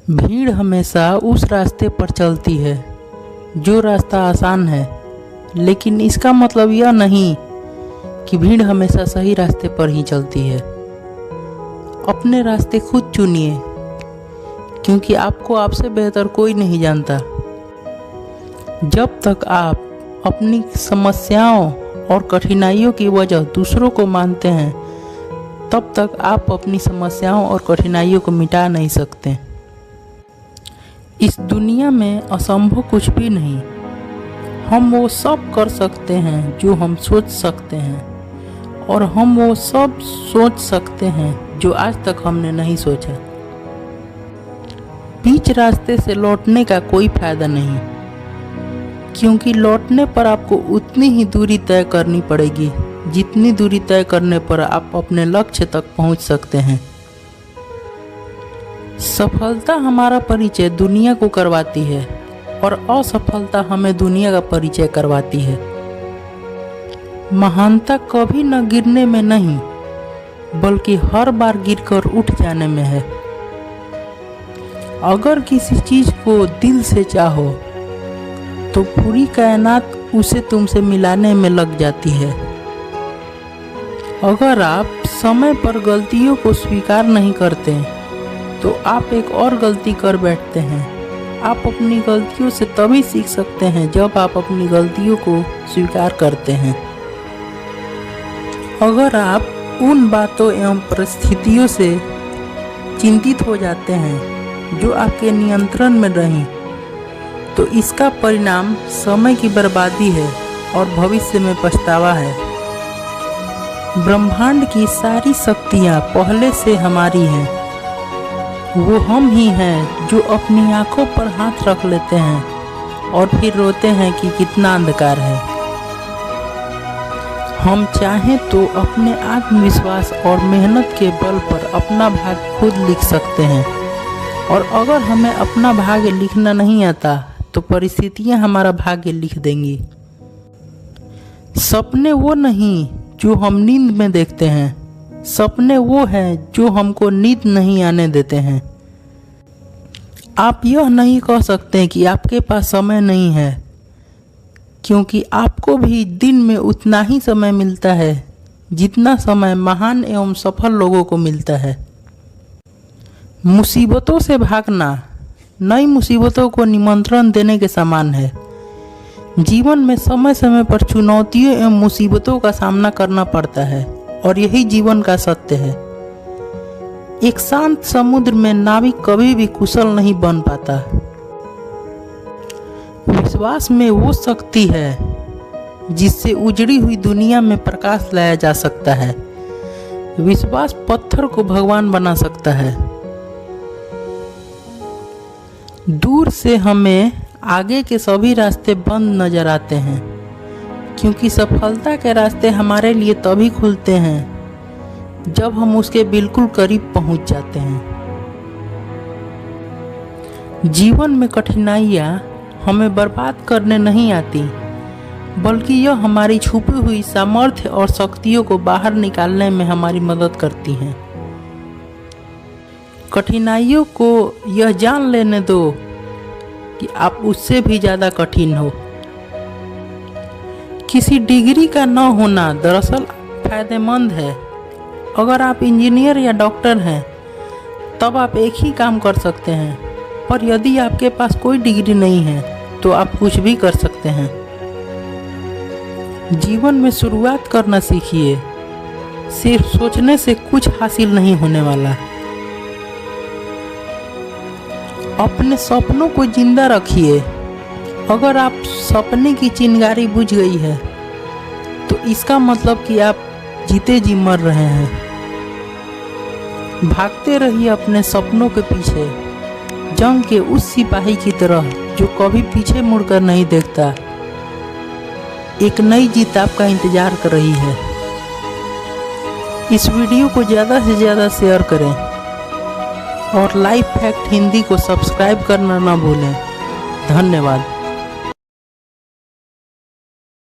भीड़ हमेशा उस रास्ते पर चलती है जो रास्ता आसान है, लेकिन इसका मतलब यह नहीं कि भीड़ हमेशा सही रास्ते पर ही चलती है। अपने रास्ते खुद चुनिए, क्योंकि आपको आपसे बेहतर कोई नहीं जानता। जब तक आप अपनी समस्याओं और कठिनाइयों की वजह दूसरों को मानते हैं, तब तक आप अपनी समस्याओं और कठिनाइयों को मिटा नहीं सकते। इस दुनिया में असंभव कुछ भी नहीं। हम वो सब कर सकते हैं जो हम सोच सकते हैं, और हम वो सब सोच सकते हैं जो आज तक हमने नहीं सोचा। बीच रास्ते से लौटने का कोई फायदा नहीं, क्योंकि लौटने पर आपको उतनी ही दूरी तय करनी पड़ेगी जितनी दूरी तय करने पर आप अपने लक्ष्य तक पहुंच सकते हैं। सफलता हमारा परिचय दुनिया को करवाती है, और असफलता हमें दुनिया का परिचय करवाती है। महानता कभी न गिरने में नहीं, बल्कि हर बार गिरकर उठ जाने में है। अगर किसी चीज को दिल से चाहो, तो पूरी कायनात उसे तुमसे मिलाने में लग जाती है। अगर आप समय पर गलतियों को स्वीकार नहीं करते, तो आप एक और गलती कर बैठते हैं। आप अपनी गलतियों से तभी सीख सकते हैं जब आप अपनी गलतियों को स्वीकार करते हैं। अगर आप उन बातों एवं परिस्थितियों से चिंतित हो जाते हैं जो आपके नियंत्रण में नहीं, तो इसका परिणाम समय की बर्बादी है और भविष्य में पछतावा है। ब्रह्मांड की सारी शक्तियाँ पहले से हमारी हैं। वो हम ही हैं जो अपनी आंखों पर हाथ रख लेते हैं और फिर रोते हैं कि कितना अंधकार है। हम चाहें तो अपने आत्मविश्वास और मेहनत के बल पर अपना भाग्य खुद लिख सकते हैं, और अगर हमें अपना भाग्य लिखना नहीं आता, तो परिस्थितियां हमारा भाग्य लिख देंगी। सपने वो नहीं जो हम नींद में देखते हैं, सपने वो हैं जो हमको नींद नहीं आने देते हैं। आप यह नहीं कह सकते कि आपके पास समय नहीं है, क्योंकि आपको भी दिन में उतना ही समय मिलता है जितना समय महान एवं सफल लोगों को मिलता है। मुसीबतों से भागना नई मुसीबतों को निमंत्रण देने के समान है। जीवन में समय समय पर चुनौतियों एवं मुसीबतों का सामना करना पड़ता है, और यही जीवन का सत्य है। एक शांत समुद्र में नाविक कभी भी कुशल नहीं बन पाता। विश्वास में वो शक्ति है जिससे उजड़ी हुई दुनिया में प्रकाश लाया जा सकता है। विश्वास पत्थर को भगवान बना सकता है। दूर से हमें आगे के सभी रास्ते बंद नजर आते हैं, क्योंकि सफलता के रास्ते हमारे लिए तभी खुलते हैं जब हम उसके बिल्कुल करीब पहुंच जाते हैं। जीवन में कठिनाइयाँ हमें बर्बाद करने नहीं आती, बल्कि यह हमारी छुपी हुई सामर्थ्य और शक्तियों को बाहर निकालने में हमारी मदद करती हैं। कठिनाइयों को यह जान लेने दो कि आप उससे भी ज़्यादा कठिन हो। किसी डिग्री का न होना दरअसल फायदेमंद है। अगर आप इंजीनियर या डॉक्टर हैं, तब आप एक ही काम कर सकते हैं, पर यदि आपके पास कोई डिग्री नहीं है, तो आप कुछ भी कर सकते हैं। जीवन में शुरुआत करना सीखिए। सिर्फ सोचने से कुछ हासिल नहीं होने वाला। अपने सपनों को जिंदा रखिए। अगर आप सपने की चिंगारी बुझ गई है, तो इसका मतलब कि आप जीते जी मर रहे हैं। भागते रहिए अपने सपनों के पीछे, जंग के उस सिपाही की तरह जो कभी पीछे मुड़कर नहीं देखता। एक नई जीत आपका इंतजार कर रही है। इस वीडियो को ज़्यादा से ज़्यादा शेयर करें, और लाइफ फैक्ट हिंदी को सब्सक्राइब करना ना भूलें। धन्यवाद।